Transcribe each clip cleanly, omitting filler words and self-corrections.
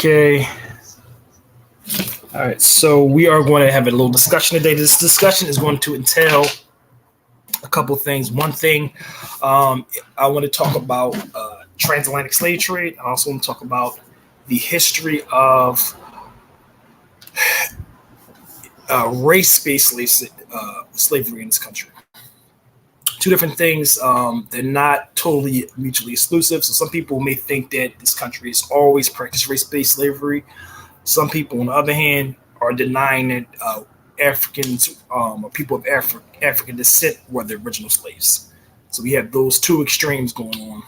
Okay. All right. So we are going to have a little discussion today. This discussion is going to entail a couple of things. One thing, I want to talk about transatlantic slave trade. I also want to talk about the history of race-based slavery in this country. Two different things. They're not totally mutually exclusive. So some people may think that this country has always practiced race-based slavery. Some people, on the other hand, are denying that Africans or people of African descent were the original slaves. So we have those two extremes going on.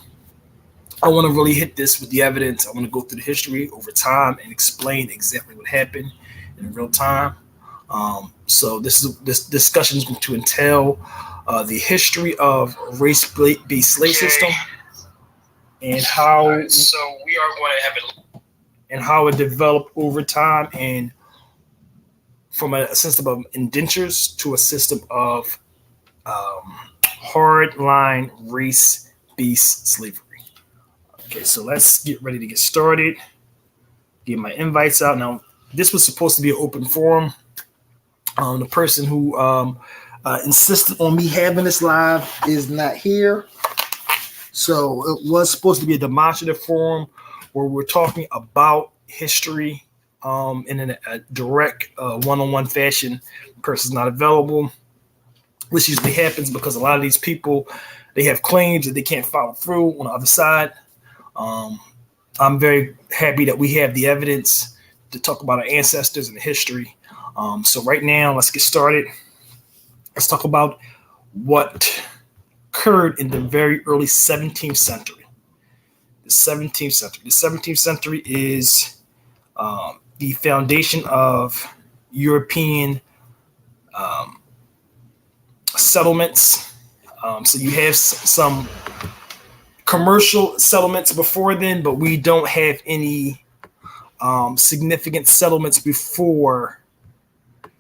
I want to really hit this with the evidence. I want to go through the history over time and explain exactly what happened in real time. So this discussion is going to entail the history of race-based slave system and how we are going to have it, and how it developed over time, and from a system of indentures to a system of hard-line race-based slavery. Okay, so let's get ready to get started. Get my invites out. Now, this was supposed to be an open forum. The person who insisted on me having this live is not here. So it was supposed to be a demonstrative forum where we're talking about history in a direct one-on-one fashion. The person's not available, which usually happens because a lot of these people, they have claims that they can't follow through on the other side. I'm very happy that we have the evidence to talk about our ancestors and the history. So right now, let's get started. Let's talk about what occurred in the very early 17th century. The 17th century. The 17th century is the foundation of European settlements. So you have some commercial settlements before then, but we don't have any significant settlements before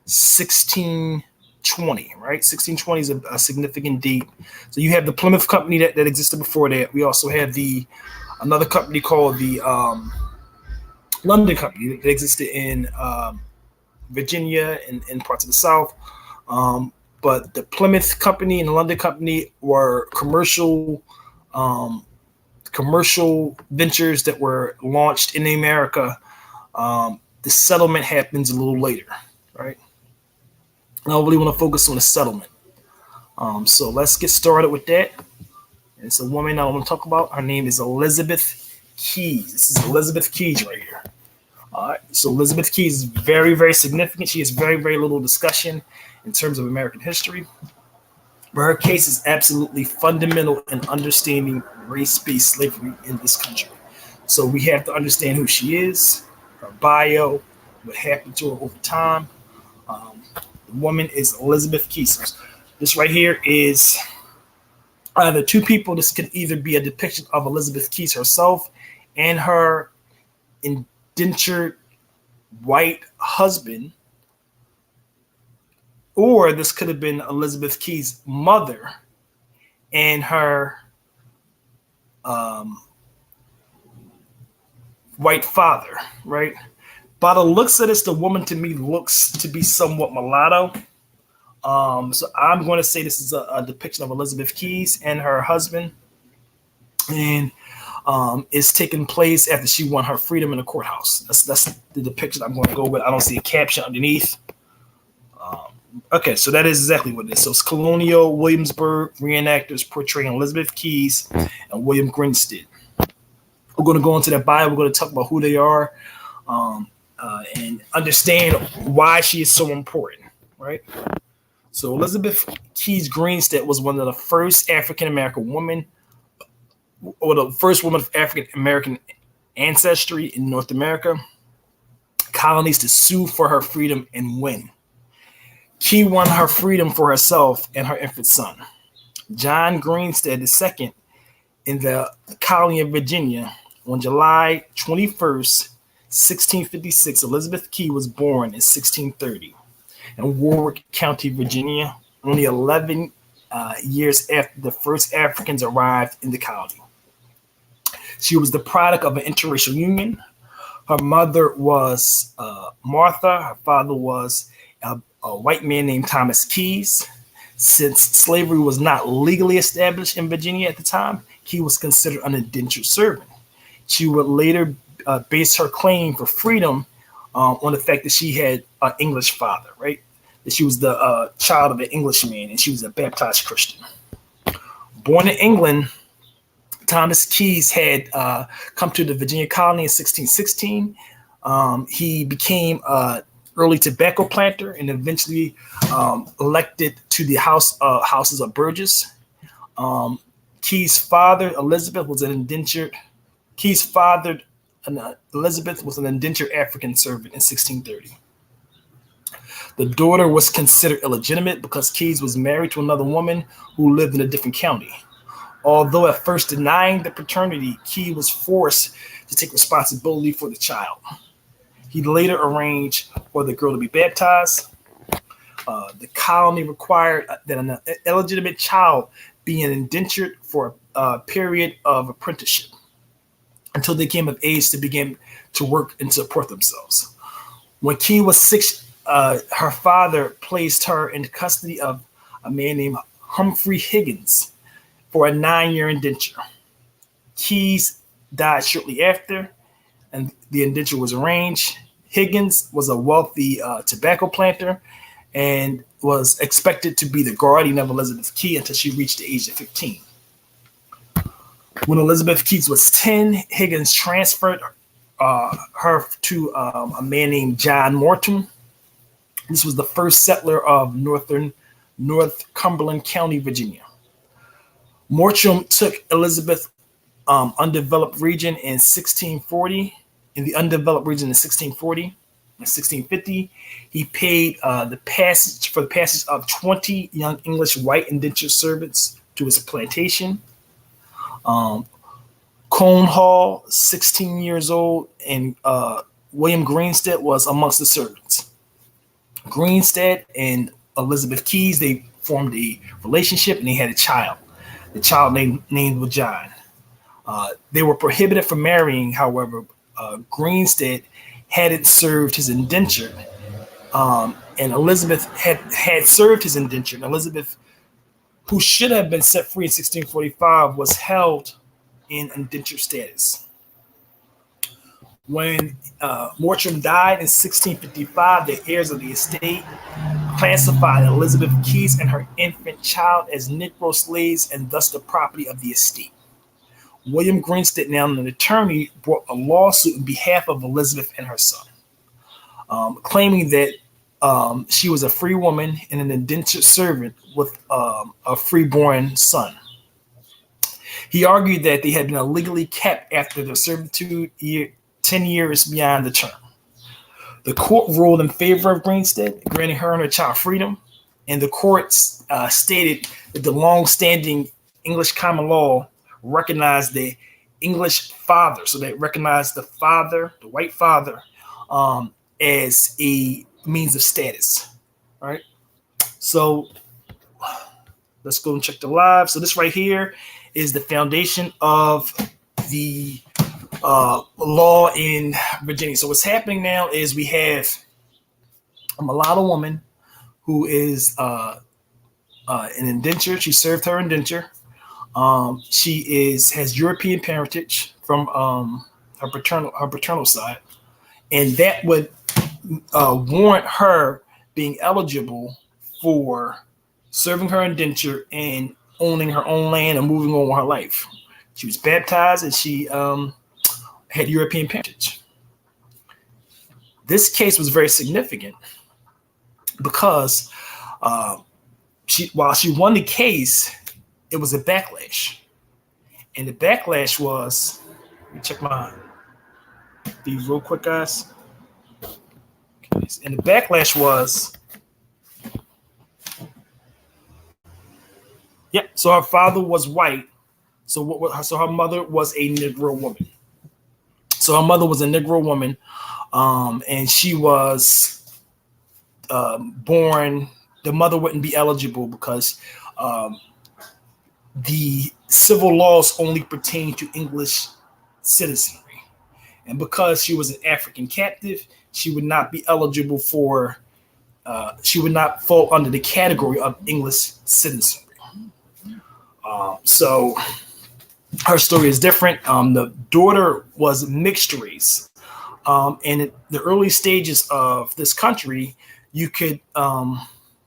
1620, right? 1620 is a significant date. So you have the Plymouth Company that existed before that. We also have another company called the London Company that existed in Virginia and in parts of the South. But the Plymouth Company and the London Company were commercial ventures that were launched in America. The settlement happens a little later, right? And I really want to focus on the settlement. So let's get started with that. And it's a woman I want to talk about. Her name is Elizabeth Keys. This is Elizabeth Keys right here. All right. So Elizabeth Keys is very, very significant. She has very, very little discussion in terms of American history. But her case is absolutely fundamental in understanding race-based slavery in this country. So we have to understand who she is, her bio, what happened to her over time. The woman is Elizabeth Keys. So this right here is either two people. This could either be a depiction of Elizabeth Keys herself and her indentured white husband, or this could have been Elizabeth Keys' mother and her white father, right? By the looks of this, the woman to me looks to be somewhat mulatto. So I'm going to say this is a depiction of Elizabeth Keys and her husband. And it's taking place after she won her freedom in the courthouse. That's the depiction I'm going to go with. I don't see a caption underneath. Okay, so that is exactly what it is. So it's colonial Williamsburg reenactors portraying Elizabeth Keys and William Greenstead. We're going to go into that bio. We're going to talk about who they are and understand why she is so important, right? So Elizabeth Keys Greenstead was one of the first African-American women, or the first woman of African-American ancestry in North America, colonies to sue for her freedom and win. Key won her freedom for herself and her infant son. John Greenstead II in the colony of Virginia on July 21st, 1656. Elizabeth Key was born in 1630 in Warwick County, Virginia, only 11 years after the first Africans arrived in the colony. She was the product of an interracial union. Her mother was Martha. Her father was a white man named Thomas Keyes. Since slavery was not legally established in Virginia at the time, he was considered an indentured servant. She would later base her claim for freedom on the fact that she had an English father, right? That she was the child of an Englishman and she was a baptized Christian. Born in England, Thomas Keyes had come to the Virginia colony in 1616. He became an early tobacco planter and eventually elected to the Houses of Burgess. Keyes' father, Elizabeth, was an indentured. Keyes' father, Elizabeth, was an indentured African servant in 1630. The daughter was considered illegitimate because Keyes was married to another woman who lived in a different county. Although at first denying the paternity, Keyes was forced to take responsibility for the child. He later arranged for the girl to be baptized. The colony required that an illegitimate child be an indentured for a period of apprenticeship until they came of age to begin to work and support themselves. When Keyes was 6, her father placed her in custody of a man named Humphrey Higgins for a 9-year indenture. Keyes died shortly after, and the indenture was arranged. Higgins was a wealthy tobacco planter and was expected to be the guardian of Elizabeth Keyes until she reached the age of 15. When Elizabeth Keyes was 10, Higgins transferred her to a man named John Morton. This was the first settler of Northumberland County, Virginia. Morton took Elizabeth undeveloped region in 1640. In the undeveloped region in 1640 and 1650, he paid the passage of 20 young English white indentured servants to his plantation. Cone Hall, 16 years old, and William Greenstead was amongst the servants. Greenstead and Elizabeth Keyes, they formed a relationship and they had a child. The child named was John. They were prohibited from marrying, however. Greenstead hadn't served his indenture, and Elizabeth had served his indenture. And Elizabeth, who should have been set free in 1645, was held in indentured status. When Morton died in 1655, the heirs of the estate classified Elizabeth Keyes and her infant child as Negro slaves and thus the property of the estate. William Greenstead, now an attorney, brought a lawsuit on behalf of Elizabeth and her son, claiming that she was a free woman and an indentured servant with a freeborn son. He argued that they had been illegally kept after their servitude 10 years beyond the term. The court ruled in favor of Greenstead, granting her and her child freedom, and the courts stated that the long-standing English common law recognized the English father, so they recognized the father, the white father, as a means of status. All right. So let's go and check the live. So this right here is the foundation of the law in Virginia. So what's happening now is we have a mulatto woman who is an indenture. She served her indenture. She has European parentage from her paternal side, and that would warrant her being eligible for serving her indenture and owning her own land and moving on with her life. She was baptized and she had European parentage. This case was very significant because while she won the case, it was a backlash. And the backlash was, let me check these real quick, guys. Okay. And the backlash was, so her father was white. So her mother was a Negro woman. So her mother was a Negro woman, and she was born. The mother wouldn't be eligible because the civil laws only pertain to English citizenry. And because she was an African captive, she would not be eligible for, she would not fall under the category of English citizenry. So her story is different. The daughter was mixed race. And in the early stages of this country, you could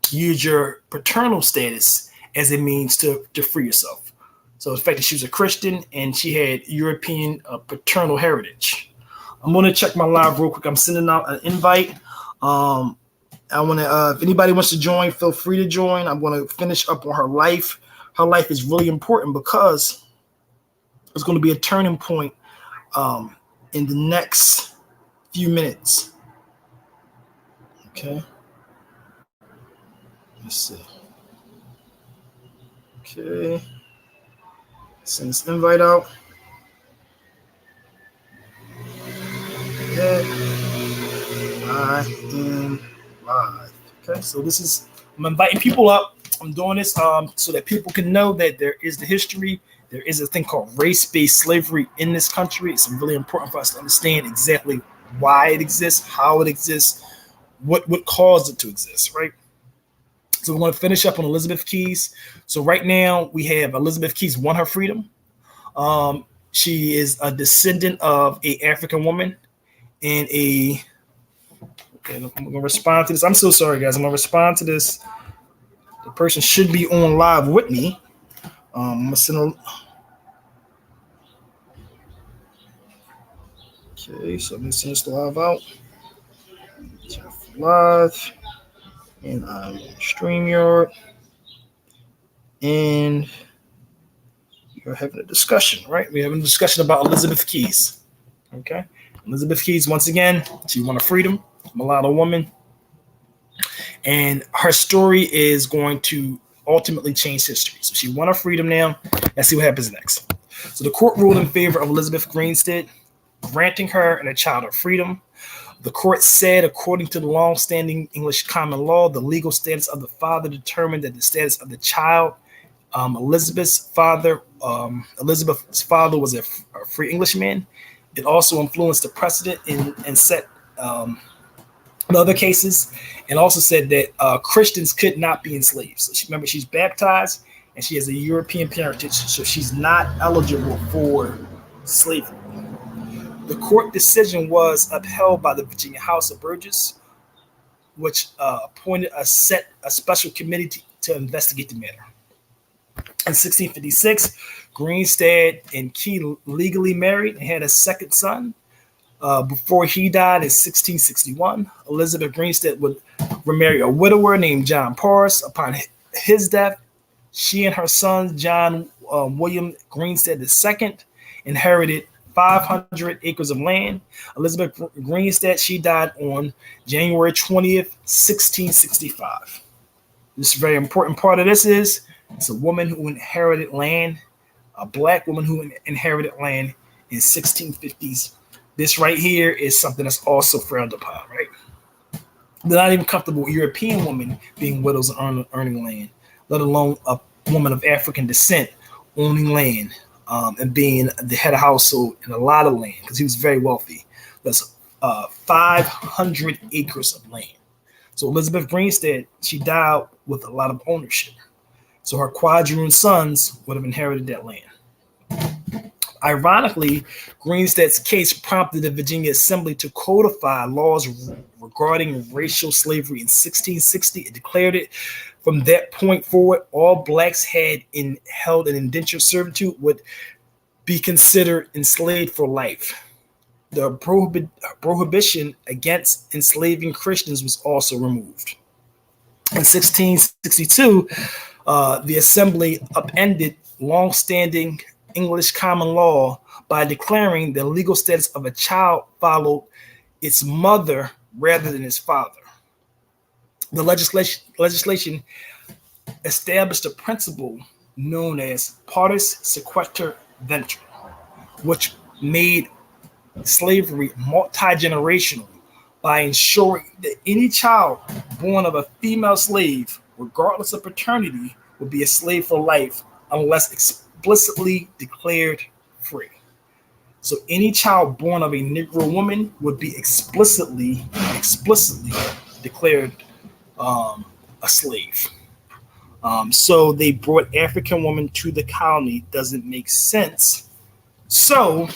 use your paternal status as a means to free yourself. So the fact that she was a Christian and she had European paternal heritage. I'm going to check my live real quick. I'm sending out an invite. I want to, if anybody wants to join, feel free to join. I'm going to finish up on her life. Her life is really important because it's going to be a turning point in the next few minutes. Okay. Let's see. Okay. Send this invite out. Yeah. I am live. Okay, so this is, I'm inviting people up. I'm doing this so that people can know that there is the history. There is a thing called race-based slavery in this country. It's really important for us to understand exactly why it exists, how it exists, what caused it to exist, right? So we're going to finish up on Elizabeth Keys. So right now we have Elizabeth Keys won her freedom. She is a descendant of an African woman and a, okay, I'm going to respond to this. I'm so sorry, guys. I'm going to respond to this. The person should be on live with me. I'm going to send a, okay, so I'm going to send this live out. Live. And I'm on StreamYard. And we're having a discussion, right? We're having a discussion about Elizabeth Keys. Okay. Elizabeth Keys, once again, she won her freedom, mulatto woman. And her story is going to ultimately change history. So she won her freedom now. Let's see what happens next. So the court ruled in favor of Elizabeth Greenstead, granting her and her child her freedom. The court said, according to the long-standing English common law, the legal status of the father determined that the status of the child. Elizabeth's father was a free Englishman. It also influenced the precedent and set in other cases, and also said that Christians could not be enslaved. So remember, she's baptized and she has a European parentage, so she's not eligible for slavery. The court decision was upheld by the Virginia House of Burgesses, which appointed a special committee to investigate the matter. In 1656, Greenstead and Key legally married and had a second son. Before he died in 1661, Elizabeth Greenstead would remarry a widower named John Partus. Upon his death, she and her son, John William Greenstead II, inherited 500 acres of land. Elizabeth Greenstead, she died on January 20th, 1665. This very important part of this is it's a woman who inherited land, a black woman who inherited land in 1650s. This right here is something that's also frowned upon, right? They're not even comfortable with European women being widows and earning land, let alone a woman of African descent owning land and being the head of household in a lot of land because he was very wealthy. That's 500 acres of land. So Elizabeth Greenstead, she died with a lot of ownership. So her quadroon sons would have inherited that land. Ironically, Greenstead's case prompted the Virginia Assembly to codify laws regarding racial slavery in 1660. It declared it from that point forward, all blacks held in indentured servitude would be considered enslaved for life. The prohibition against enslaving Christians was also removed. In 1662, the Assembly upended long-standing English common law by declaring the legal status of a child followed its mother rather than its father. The legislation established a principle known as Partus, Sequtur, Venterm, which made slavery multi-generational by ensuring that any child born of a female slave, regardless of paternity, would be a slave for life unless explicitly declared free. So any child born of a Negro woman would be explicitly declared a slave. So they brought African women to the colony doesn't make sense. So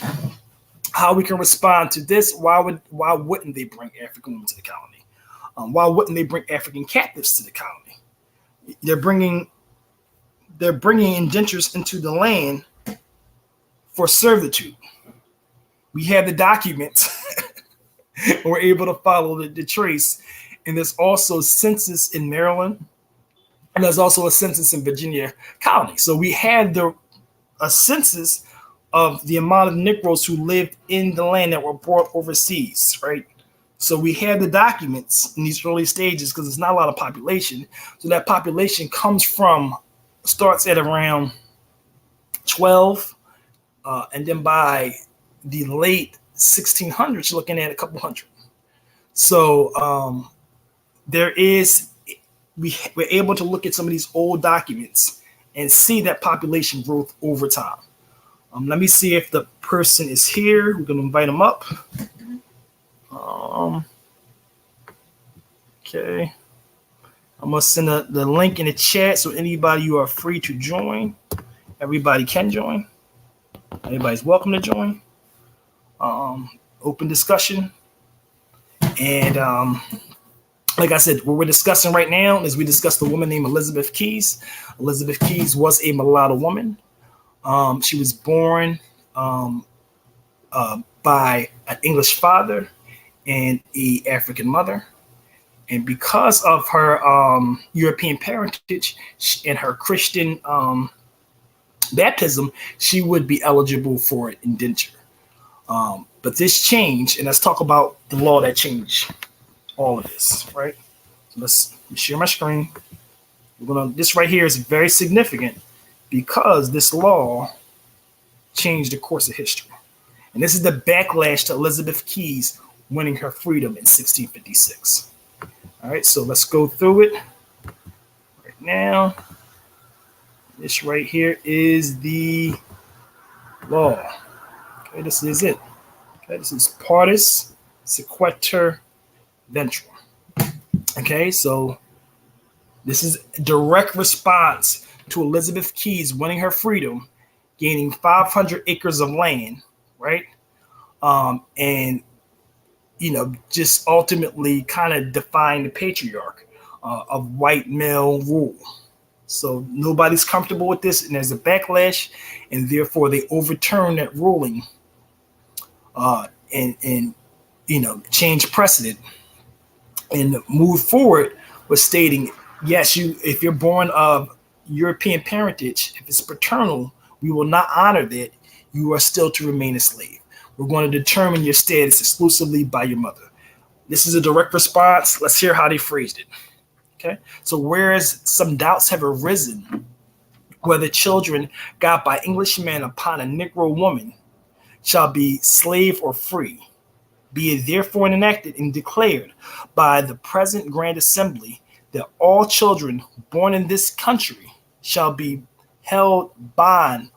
how we can respond to this? Why wouldn't they bring African women to the colony? Why wouldn't they bring African captives to the colony? They're bringing indentures into the land for servitude. We have the documents. We're able to follow the trace. And there's also census in Maryland. And there's also a census in Virginia colony. So we had a census of the amount of Negroes who lived in the land that were brought overseas, right? So we had the documents in these early stages because there's not a lot of population. So that population starts at around 12, and then by the late 1600s, you're looking at a couple hundred. So we're able to look at some of these old documents and see that population growth over time. Let me see if the person is here. We're going to invite them up. Okay. I'm going to send the link in the chat so anybody, you are free to join. Everybody can join. Everybody's welcome to join. Open discussion. And like I said, what we're discussing right now is we discussed a woman named Elizabeth Keys. Elizabeth Keys was a mulatto woman. She was born by an English father and an African mother. And because of her European parentage and her Christian baptism, she would be eligible for an indenture. But this changed, and let's talk about the law that changed all of this, right? So let's share my screen. This right here is very significant because this law changed the course of history. And this is the backlash to Elizabeth Keys winning her freedom in 1656. All right, so let's go through it right now. This right here is the law. Okay, this is it. Okay, this is Partus, Sequtur, Venterm. Okay, so this is a direct response to Elizabeth Keys winning her freedom, gaining 500 acres of land, right? And just ultimately kind of define the patriarch of white male rule. So nobody's comfortable with this, and there's a backlash, and therefore they overturn that ruling and change precedent and move forward with stating, yes, if you're born of European parentage, if it's paternal, we will not honor that. You are still to remain a slave. We're going to determine your status exclusively by your mother. This is a direct response. Let's hear how they phrased it. Okay. So whereas some doubts have arisen whether children got by Englishmen upon a Negro woman shall be slave or free, be it therefore enacted and declared by the present Grand Assembly that all children born in this country shall be held bond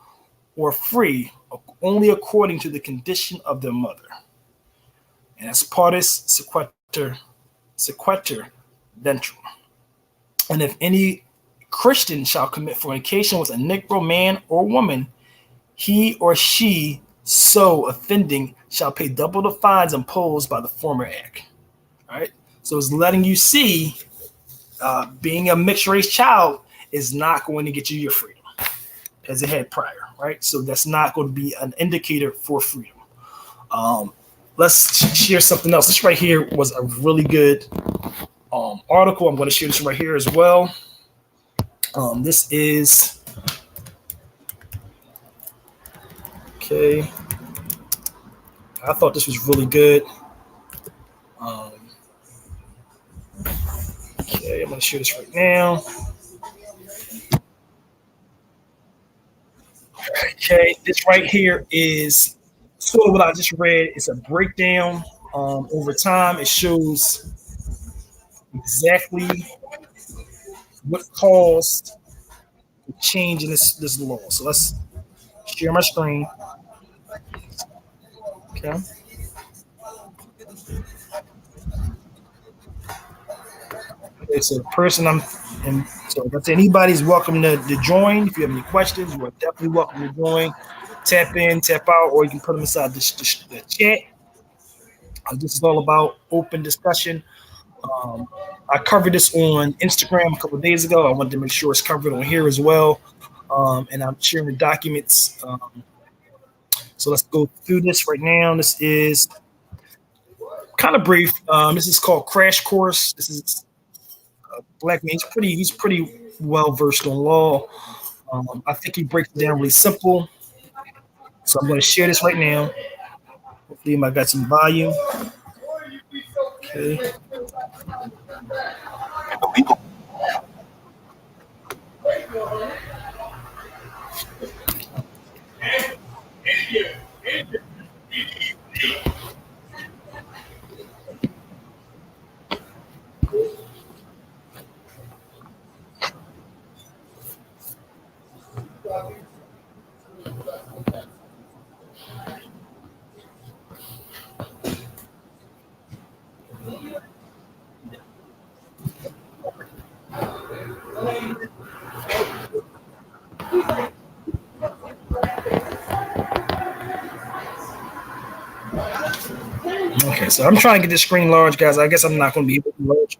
or free only according to the condition of their mother. And that's Partus, Sequtur, Venterm. And if any Christian shall commit fornication with a Negro man or woman, he or she so offending shall pay double the fines imposed by the former act. All right. So it's letting you see being a mixed race child is not going to get you your freedom as it had prior. Right. So that's not going to be an indicator for freedom. Let's share something else. This right here was a really good article. I'm going to share this right here as well. This is okay. I thought this was really good. Okay, I'm going to share this right now. Okay, this right here is sort of what I just read. It's a breakdown over time. It shows exactly what caused the change in this law. So let's share my screen. Okay. Okay, so the person and so if anybody's welcome to join. If you have any questions, you are definitely welcome to join. Tap in, tap out, or you can put them inside the chat. This is all about open discussion. Um, I covered this on Instagram a couple of days ago. I wanted to make sure it's covered on here as well. And I'm sharing the documents. So let's go through this right now. This is kind of brief. This is called Crash Course. This is Black man. He's pretty well versed on law. I think he breaks it down really simple. So I'm going to share this right now. Hopefully, I got some volume. Okay. Okay, so I'm trying to get this screen large, guys. I guess I'm not going to be able to large.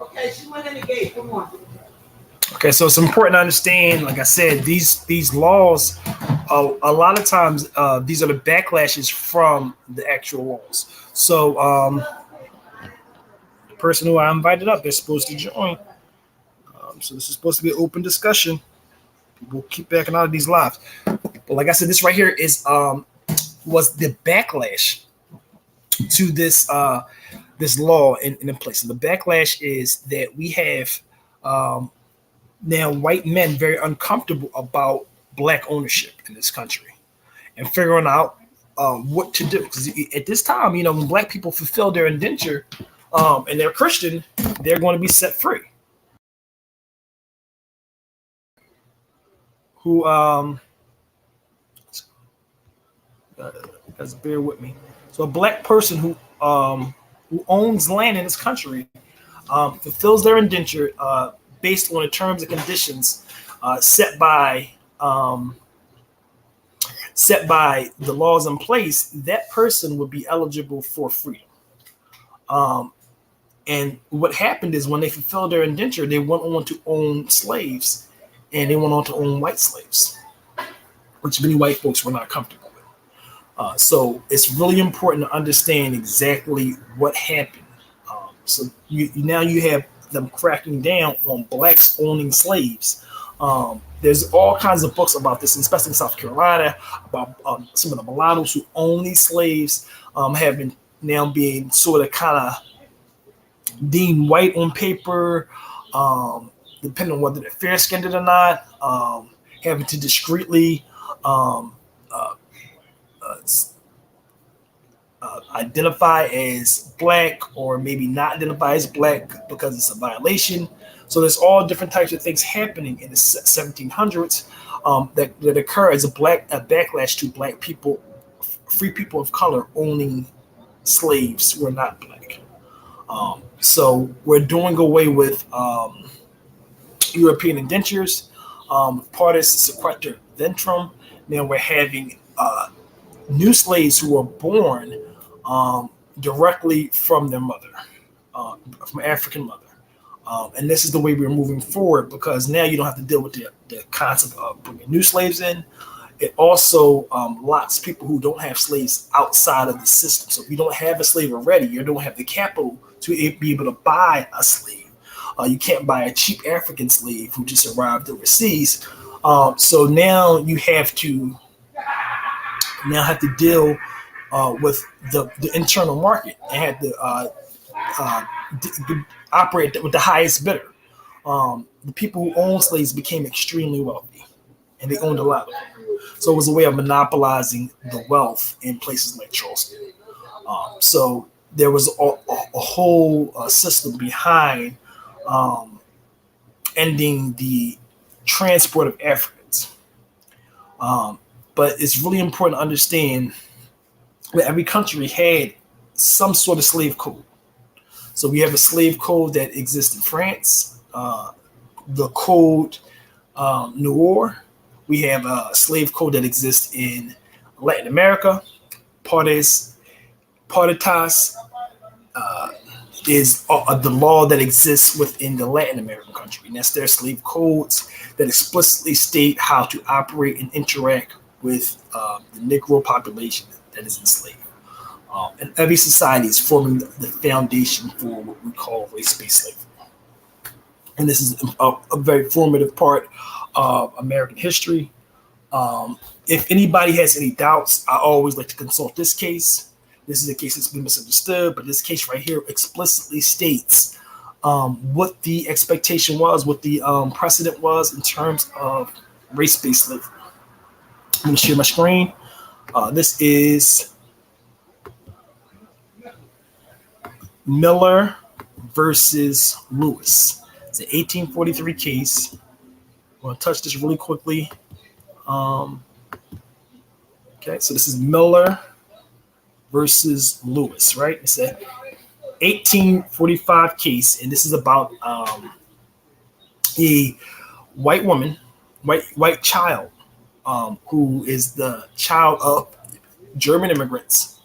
Okay, she went in the gate. Come on. Okay, so it's important to understand. Like I said, these laws, a lot of times, these are the backlashes from the actual laws. So the person who I invited up, they're supposed to join. So this is supposed to be an open discussion. People keep backing out of these lives. But like I said, this right here is was the backlash to this law in place. So the backlash is that we have now white men very uncomfortable about black ownership in this country and figuring out what to do. Because at this time, when black people fulfill their indenture and they're Christian, they're going to be set free. Who guys, bear with me. So a black person who owns land in this country fulfills their indenture based on the terms and conditions set by the laws in place. That person would be eligible for freedom. And what happened is when they fulfilled their indenture, they went on to own slaves, and they went on to own white slaves, which many white folks were not comfortable with. So it's really important to understand exactly what happened. So now you have them cracking down on blacks owning slaves. There's all kinds of books about this, especially in South Carolina, about some of the mulattoes who own these slaves have been now being sort of kind of deemed white on paper, depending on whether they're fair-skinned or not, having to discreetly identify as black or maybe not identify as black because it's a violation. So there's all different types of things happening in the 1700s that occur as a backlash to black people, free people of color owning slaves who are not black. So we're doing away with European indentures, Partus, Sequtur, Venterm. Now we're having new slaves who are born directly from their mother, from African mother. And this is the way we're moving forward, because now you don't have to deal with the concept of bringing new slaves in. It also locks people who don't have slaves outside of the system. So if you don't have a slave already, you don't have the capital to be able to buy a slave. You can't buy a cheap African slave who just arrived overseas. So now you have to deal with the internal market and have to operate with the highest bidder. The people who owned slaves became extremely wealthy, and they owned a lot of them. So it was a way of monopolizing the wealth in places like Charleston. So there was a whole system behind ending the transport of Africans. But it's really important to understand that every country had some sort of slave code. So we have a slave code that exists in France, the code Noir. We have a slave code that exists in Latin America. Partus is the law that exists within the Latin American country. And that's their slave codes that explicitly state how to operate and interact with the Negro population that is enslaved. And every society is forming the foundation for what we call race-based slavery. And this is a very formative part of American history. If anybody has any doubts, I always like to consult this case. This is a case that's been misunderstood, but this case right here explicitly states what the expectation was, what the precedent was in terms of race-based slavery. I'm going to share my screen. This is Miller versus Lewis. It's an 1843 case. I'm going to touch this really quickly. Okay, so this is Miller versus Lewis, right? It's a 1845 case, and this is about a white woman, white child, who is the child of German immigrants.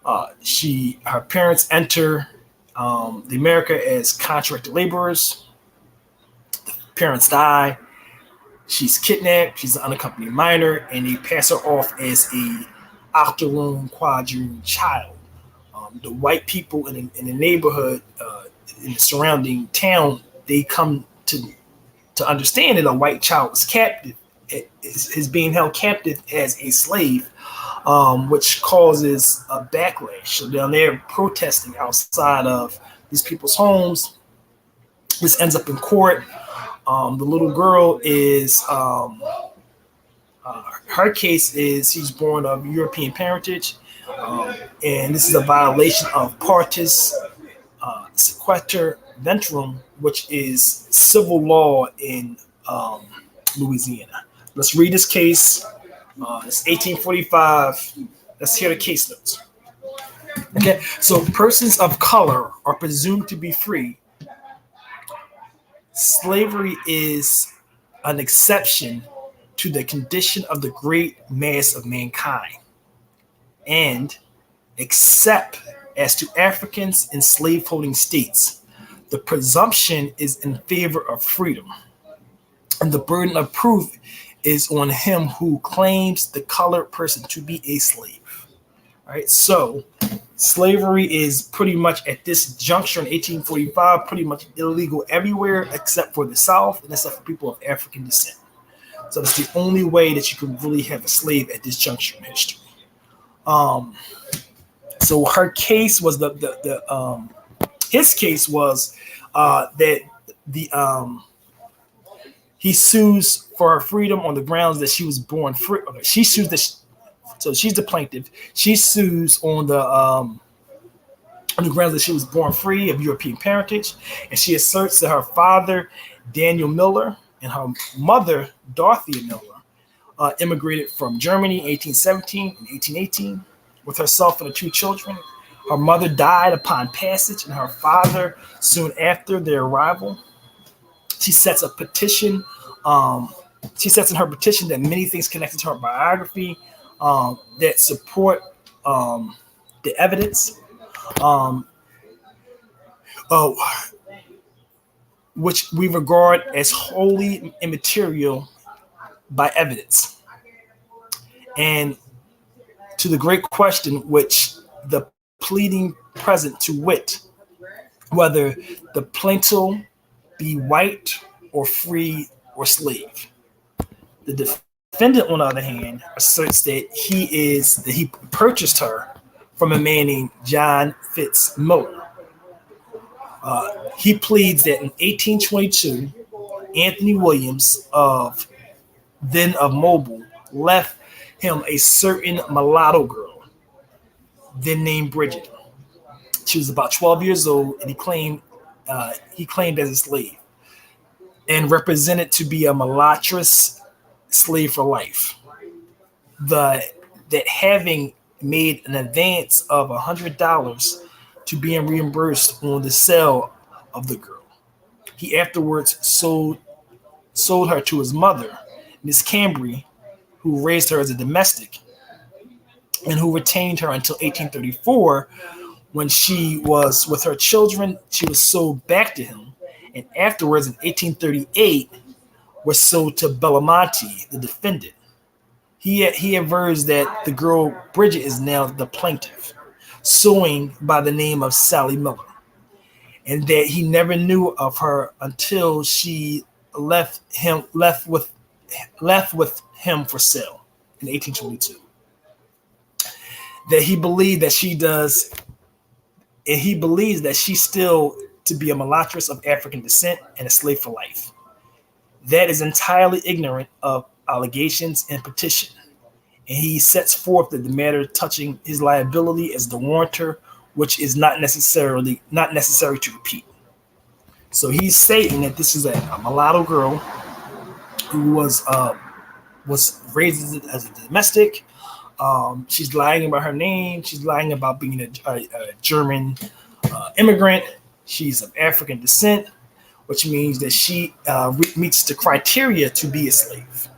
Her parents enter the America as contracted laborers. The parents die. She's kidnapped. She's an unaccompanied minor, and they pass her off as a octoroon, quadroon child. The white people in the neighborhood, in the surrounding town, they come to understand that a white child was captive, is being held captive as a slave, which causes a backlash. So down there protesting outside of these people's homes. This ends up in court. The little girl is, her case is she's born of European parentage, and this is a violation of Partus, Sequtur, Venterm, which is civil law in Louisiana. Let's read this case. It's 1845. Let's hear the case notes. Okay, so persons of color are presumed to be free. Slavery is an exception to the condition of the great mass of mankind, and except as to Africans in slaveholding states, the presumption is in favor of freedom, and the burden of proof is on him who claims the colored person to be a slave. All right, so slavery is pretty much at this juncture in 1845 pretty much illegal everywhere except for the South and except for people of African descent. So that's the only way that you can really have a slave at this juncture in history. So her case was his case was that he sues for her freedom on the grounds that she was born free. Okay, she sues so she's the plaintiff. She sues on on the grounds that she was born free of European parentage, and she asserts that her father, Daniel Miller, and her mother, Dorothea Miller, immigrated from Germany in 1817 and 1818 with herself and her two children. Her mother died upon passage, and her father soon after their arrival. She sets a petition. She sets in her petition that many things connected to her biography that support the evidence, which we regard as wholly immaterial by evidence. And to the great question, which the pleading present, to wit, whether the plaintiff be white or free or slave. The defendant, on the other hand, asserts that he purchased her from a man named John Fitz Miller. He pleads that in 1822, Anthony Williams of Mobile left him a certain mulatto girl, then named Bridget. She was about 12 years old, and he claimed as a slave, and represented to be a mulattress slave for life. That having made an advance of $100 to being reimbursed on the sale of the girl, he afterwards sold her to his mother, Miss Cambry, who raised her as a domestic and who retained her until 1834, when she was with her children. She was sold back to him, and afterwards in 1838 was sold to Belamonte, the defendant. He avers that the girl Bridget is now the plaintiff, suing by the name of Sally Miller, and that he never knew of her until she left with him for sale in 1822. That he believed that she does, and he believes that she's still to be a mulattress of African descent and a slave for life. That is entirely ignorant of allegations and petition, and he sets forth that the matter touching his liability as the warrantor, which is not necessary to repeat. So he's saying that this is a mulatto girl who was raised as a domestic. She's lying about her name. She's lying about being a German immigrant. She's of African descent, which means that she meets the criteria to be a slave.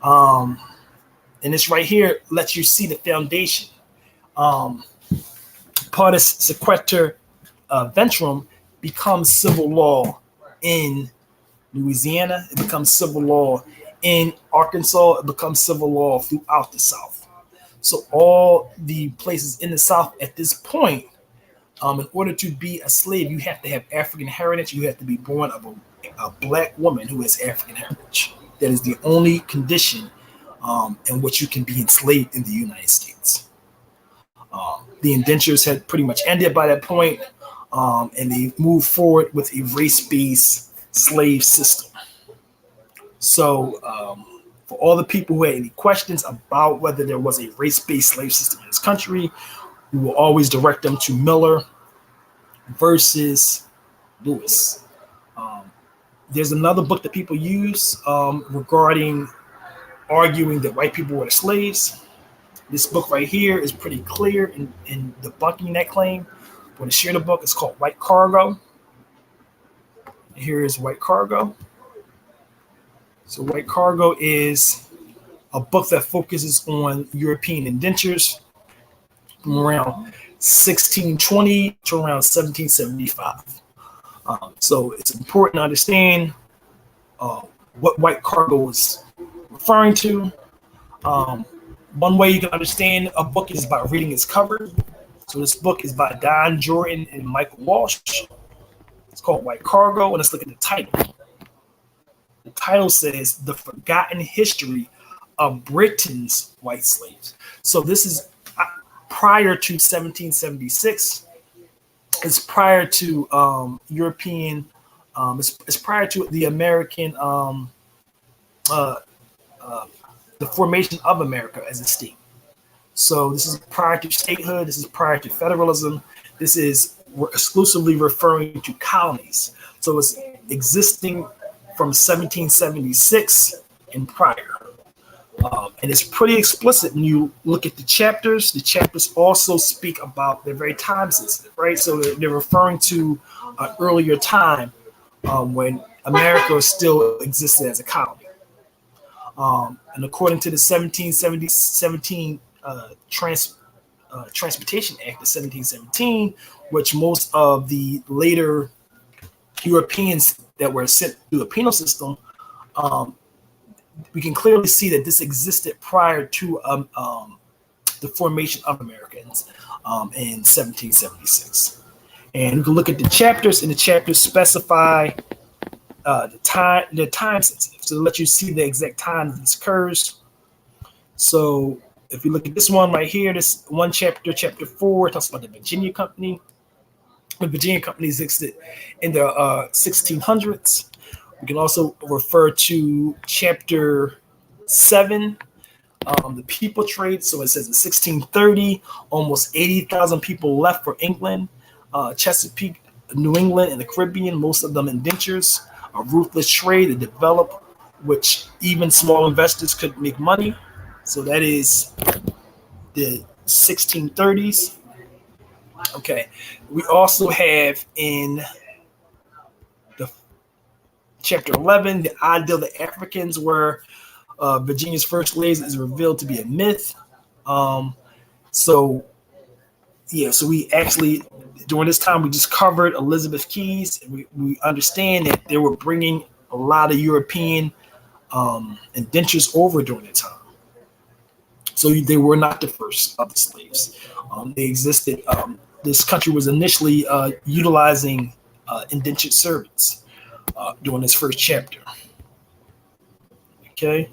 And this right here lets you see the foundation. Partus, Sequtur, Venterm becomes civil law in Louisiana. It becomes civil law in Arkansas. It becomes civil law throughout the South. So all the places in the South at this point, in order to be a slave, you have to have African heritage. You have to be born of a black woman who has African heritage. That is the only condition in which you can be enslaved in the United States. The indentures had pretty much ended by that point, and they moved forward with a race-based slave system. So for all the people who had any questions about whether there was a race-based slave system in this country, we will always direct them to Miller versus Lewis. There's another book that people use regarding arguing that white people were the slaves. This book right here is pretty clear in debunking that claim. I'm going to share the book. It's called White Cargo. Here is White Cargo. So White Cargo is a book that focuses on European indentures from around 1620 to around 1775. So it's important to understand what White Cargo is referring to. One way you can understand a book is by reading its cover. So this book is by Don Jordan and Michael Walsh. It's called White Cargo, and let's look at the title. The title says The Forgotten History of Britain's White Slaves. So this is prior to 1776. It's prior to European, it's prior to the American, the formation of America as a state. So this is prior to statehood. This is prior to federalism. this is exclusively referring to colonies. So it's existing from 1776 and prior. And it's pretty explicit when you look at the chapters. The chapters also speak about they're very time sensitive, right? So they're referring to an earlier time when America still existed as a colony. And according to the 1717 Transportation Act of 1717, which most of the later Europeans that were sent through the penal system, we can clearly see that this existed prior to the formation of Americans in 1776. And we can look at the chapters, and the chapters specify the time sensitive, so to let you see the exact time that this occurs. So if you look at this one right here, this one chapter, chapter 4, talks about the Virginia Company. The Virginia Company existed in the 1600s. We can also refer to chapter 7, the people trade. So it says in 1630, almost 80,000 people left for England, Chesapeake, New England, and the Caribbean, most of them indentures, a ruthless trade that developed, which even small investors could make money. So that is the 1630s. Okay. We also have in the chapter 11, the ideal that Africans were Virginia's first slaves is revealed to be a myth. So we actually, during this time, we just covered Elizabeth Keys. And we understand that they were bringing a lot of European indentures over during that time. So they were not the first of the slaves. They existed. This country was initially utilizing indentured servants during this first chapter. Okay.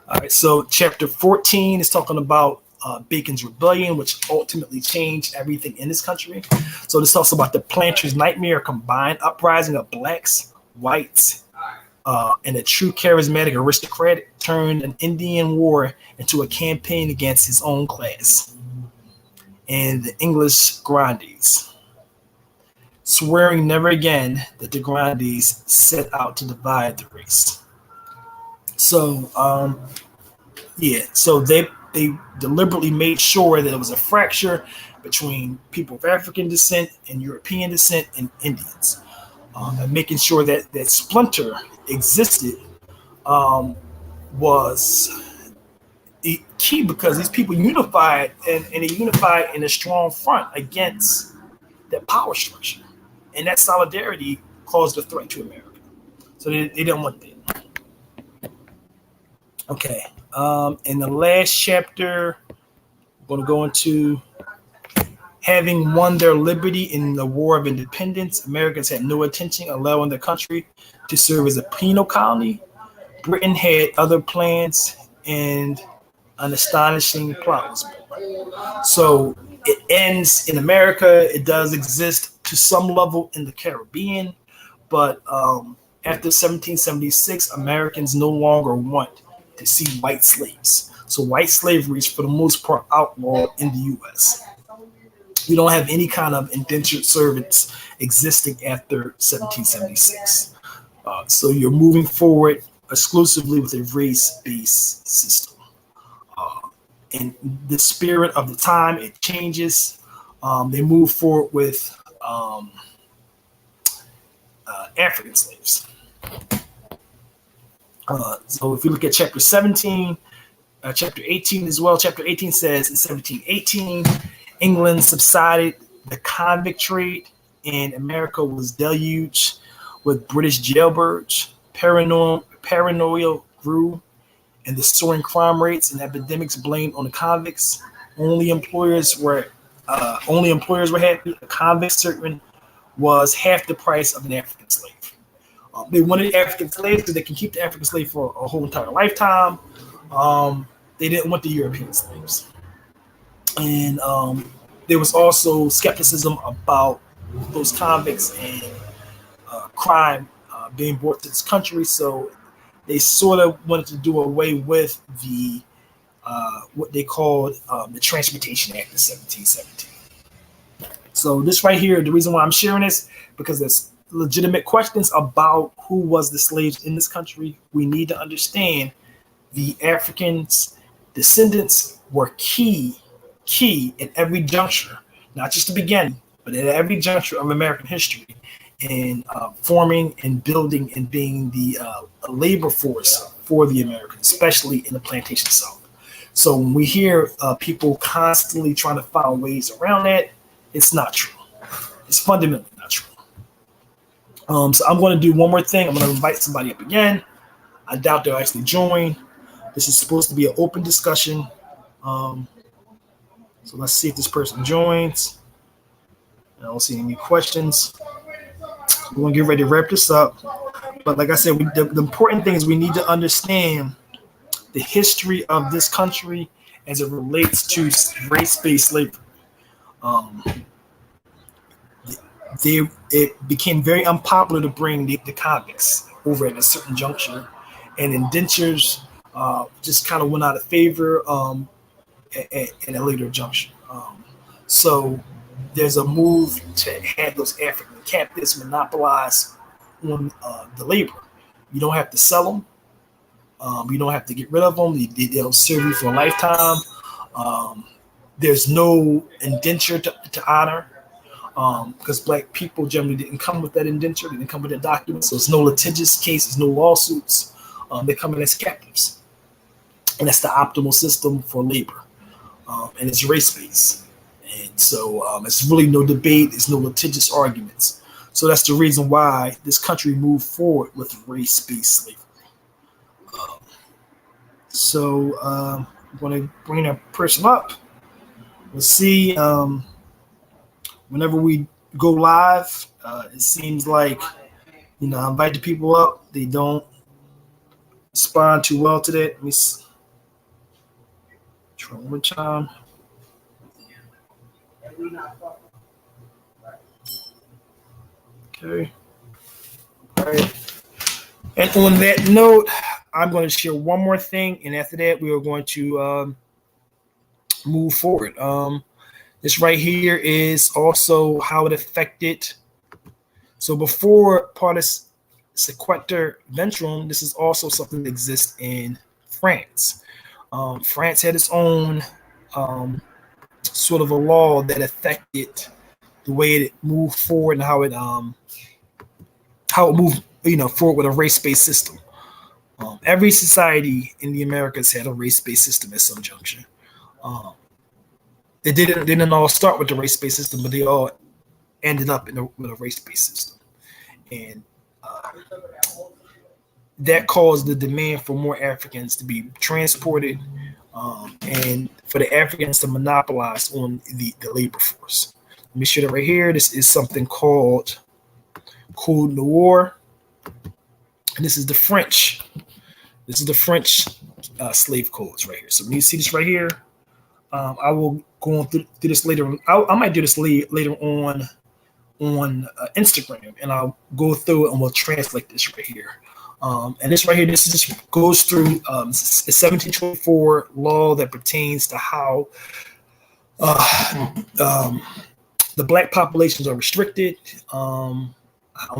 All right. So chapter 14 is talking about Bacon's Rebellion, which ultimately changed everything in this country. So this talks about the planters' nightmare, a combined uprising of blacks, whites, and a true charismatic aristocrat turned an Indian war into a campaign against his own class and the English Grandees, swearing never again that the Grandees set out to divide the race. So, so they deliberately made sure that there was a fracture between people of African descent and European descent and Indians, and making sure that that splinter existed was key, because these people unified and they unified in a strong front against that power structure, and that solidarity caused a threat to America. So they didn't want that. Okay. In the last chapter, I'm going to go into having won their liberty in the War of Independence. Americans had no intention of allowing the country to serve as a penal colony. Britain had other plans, and an astonishing plot was born. So it ends in America. It does exist to some level in the Caribbean, but after 1776, Americans no longer want to see white slaves. So white slavery is for the most part outlawed in the U.S. We don't have any kind of indentured servants existing after 1776. So you're moving forward exclusively with a race-based system. In the spirit of the time, it changes. They move forward with African slaves. So if you look at chapter 17, chapter 18 as well, chapter 18 says in 1718, England subsided the convict trade, and America was deluged with British jailbirds. Paranoia grew, and the soaring crime rates and epidemics blamed on the convicts. Only employers were happy. A convict servant was half the price of an African slave. They wanted African slaves because they can keep the African slave for a whole entire lifetime. They didn't want the European slaves. And there was also skepticism about those convicts and crime being brought to this country. So they sort of wanted to do away with the what they called the Transportation Act of 1717. So this right here, the reason why I'm sharing this, because there's legitimate questions about who was the slaves in this country. We need to understand the Africans' descendants were key in every juncture, not just the beginning, but at every juncture of American history in forming and building and being the labor force for the Americans, especially in the plantation South. So when we hear people constantly trying to find ways around that, it's not true. It's fundamentally not true. So I'm going to do one more thing. I'm going to invite somebody up again. I doubt they'll actually join. This is supposed to be an open discussion. So let's see if this person joins. I don't see any questions. We're going to get ready to wrap this up. But like I said, the important thing is we need to understand the history of this country as it relates to race-based slavery. It became very unpopular to bring the convicts over at a certain juncture, and indentures just kind of went out of favor at a later juncture. So there's a move to have those African captives monopolize on the labor. You don't have to sell them. You don't have to get rid of them. They don't serve you for a lifetime. There's no indenture to honor because Black people generally didn't come with that indenture. They didn't come with that document. So it's no litigious cases, no lawsuits. They come in as captives. And that's the optimal system for labor. And it's race-based. And so it's really no debate. There's no litigious arguments. So that's the reason why this country moved forward with race-based slavery. So I'm going to bring that person up. We'll see. Whenever we go live, it seems like, I invite the people up. They don't respond too well to that. Let me see. Try one more time. Okay. All right. And on that note, I'm going to share one more thing, and after that, we are going to move forward. This right here is also how it affected. So before Partus, Sequtur, Venterm, this is also something that exists in France. France had its own sort of a law that affected the way it moved forward and how it moved, forward with a race-based system. Every society in the Americas had a race-based system at some juncture. They didn't all start with the race-based system, but they all ended up with a race-based system, and that caused the demand for more Africans to be transported, and for the Africans to monopolize on the labor force. Let me show that right here. This is something called Code Noir, and this is the French. This is the French slave codes right here. So when you see this right here, I will go on through this later. I might do this later on Instagram, and I'll go through it and we'll translate this right here. And this right here, this goes through a 1724 law that pertains to how the Black populations are restricted, on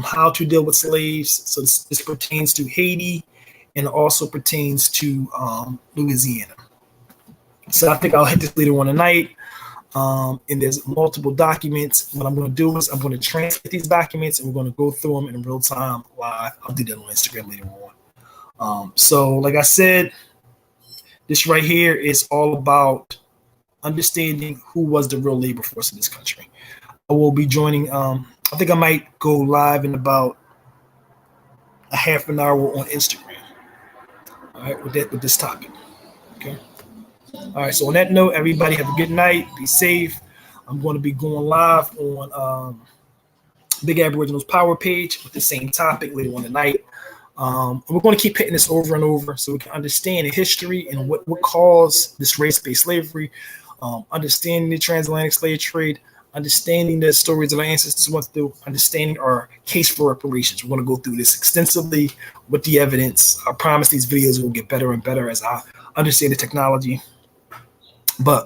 how to deal with slaves. So this pertains to Haiti, and it also pertains to Louisiana. So I think I'll hit this later on tonight. And there's multiple documents. What I'm going to do is I'm going to translate these documents, and we're going to go through them in real time live. I'll do that on Instagram later on. So like I said, this right here is all about understanding who was the real labor force in this country. I will be joining. I think I might go live in about a half an hour on Instagram. All right, with this topic. Okay. All right. So on that note, everybody have a good night. Be safe. I'm going to be going live on Big Aboriginals Power page with the same topic later on tonight. We're going to keep hitting this over and over so we can understand the history and what caused this race-based slavery, understanding the transatlantic slave trade, understanding the stories that our ancestors went through, understanding our case for reparations. We're going to go through this extensively with the evidence. I promise these videos will get better and better as I understand the technology. But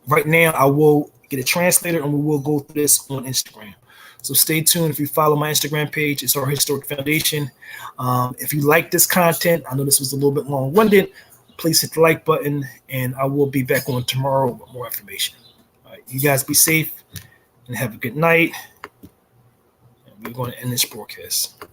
right now, I will get a translator, and we will go through this on Instagram. So stay tuned. If you follow my Instagram page, it's our Historic Foundation. If you like this content, I know this was a little bit long-winded, please hit the like button, and I will be back on tomorrow with more information. All right, you guys be safe and have a good night. And we're going to end this broadcast.